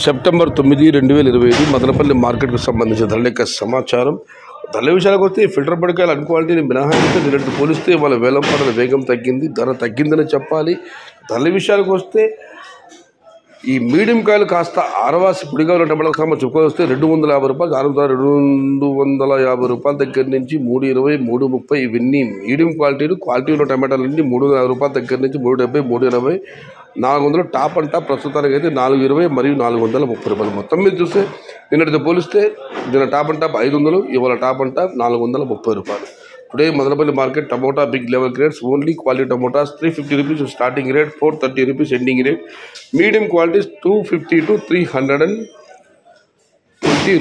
September 9, 2025 Madanapalle మార్కెట్కు సంబంధించిన ధరల యొక్క సమాచారం. ధరల విషయాలకు వస్తే ఫిల్టర్ పడకాయలు అన్క్వాలిటీని మినహాయిస్తే నిన్నటి పోలిస్తే వాళ్ళ వేలం పాటల వేగం తగ్గింది, ధర తగ్గిందని చెప్పాలి. ధరల విషయాలకు వస్తే ఈ మీడియం కాయలు కాస్త ఆరవాసి పొడిగా ఉన్న టమాటాలకు సంబంధించి చెప్పుకొస్తే 250 రూపాయలు, 250 రూపాయల దగ్గర నుంచి 320, 330 ఇవన్నీ మీడియం క్వాలిటీ ఉన్న టమాటాలన్నీ 350 రూపాయల దగ్గర నుంచి 370, 380, 400 టాప్ అండ్ టాప్ ప్రస్తుతానికి అయితే 420 మరియు 430 రూపాయలు. మొత్తం మీద చూస్తే నిన్నటితో పోలిస్తే నిన్న టాప్ అండ్ టాప్ 500, ఇవాళ టాప్ అండ్ టాప్ 430 రూపాయలు. Today Madanapalle market tomato big level grades only quality tomatoes 350 rupees starting rate, 430 rupees ending rate. Medium qualities 250 to 320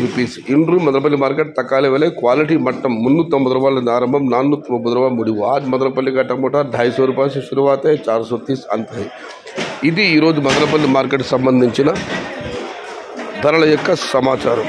rupees. ఇండ్రు మదనపల్లి మార్కెट तकाले वाले क्वालिटी मट्टम 390 రూపాయల ఆరంభం, 430 రూపాయల ముడివు. आज మదనపల్లి का टमोटा 250 రూపాయల से शुरुआत है, 430 अंत है. ఇది ఈరోజు మదనపల్లి మార్కెట్ సంబంధించిన ధరల యొక్క సమాచారం.